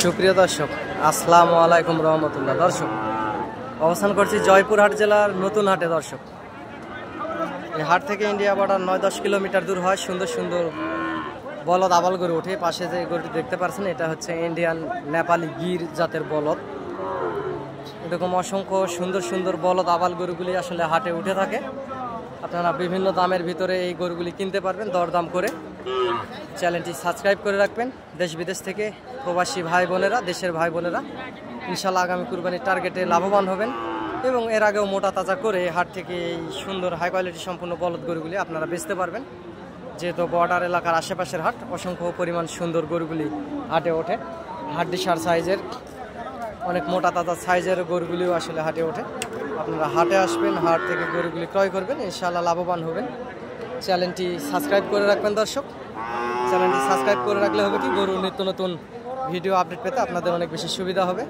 সুপ্রিয় দর্শক, আসসালামু আলাইকুম রহমতুল্লাহ। দর্শক, অবস্থান করছি জয়পুরহাট জেলার নতুন হাটে। দর্শক, এই হাট থেকে ইন্ডিয়া বর্ডার 9-10 কিলোমিটার দূর হয়। সুন্দর সুন্দর বলদ আবাল গরু ওঠে। পাশে যে গরুটি দেখতে পাচ্ছেন, এটা হচ্ছে ইন্ডিয়ান নেপালি গির জাতের বলদ। এরকম অসংখ্য সুন্দর সুন্দর বলদ আবাল গরুগুলি আসলে হাটে উঠে থাকে। আপনারা বিভিন্ন দামের ভিতরে এই গরুগুলি কিনতে পারবেন দরদাম করে। চ্যানেলটি সাবস্ক্রাইব করে রাখবেন। দেশ বিদেশ থেকে প্রবাসী ভাই বোনেরা, দেশের ভাই বোনেরা ইনশাল্লাহ আগামী কুরবানির টার্গেটে লাভবান হবেন এবং এর আগেও মোটা তাজা করে হাট থেকে এই সুন্দর হাই কোয়ালিটি সম্পূর্ণ বলদ গরুগুলি আপনারা বেচতে পারবেন। যেহেতু বর্ডার এলাকার আশেপাশের হাট, অসংখ্য পরিমাণ সুন্দর গরুগুলি হাটে ওঠে। হাড্ডিসার সাইজের অনেক মোটা তাজা সাইজের গরুগুলিও আসলে হাটে ওঠে। আপনারা হাটে আসবেন, হাট থেকে গরুগুলি ক্রয় করবেন, ইনশাআল্লাহ লাভবান হবেন। চ্যানেলটি সাবস্ক্রাইব করে রাখবেন। দর্শক, চ্যানেলটি সাবস্ক্রাইব করে রাখলে হবে কি, গরুর নিত্য নতুন ভিডিও আপডেট পেতে আপনাদের অনেক বেশি সুবিধা হবে।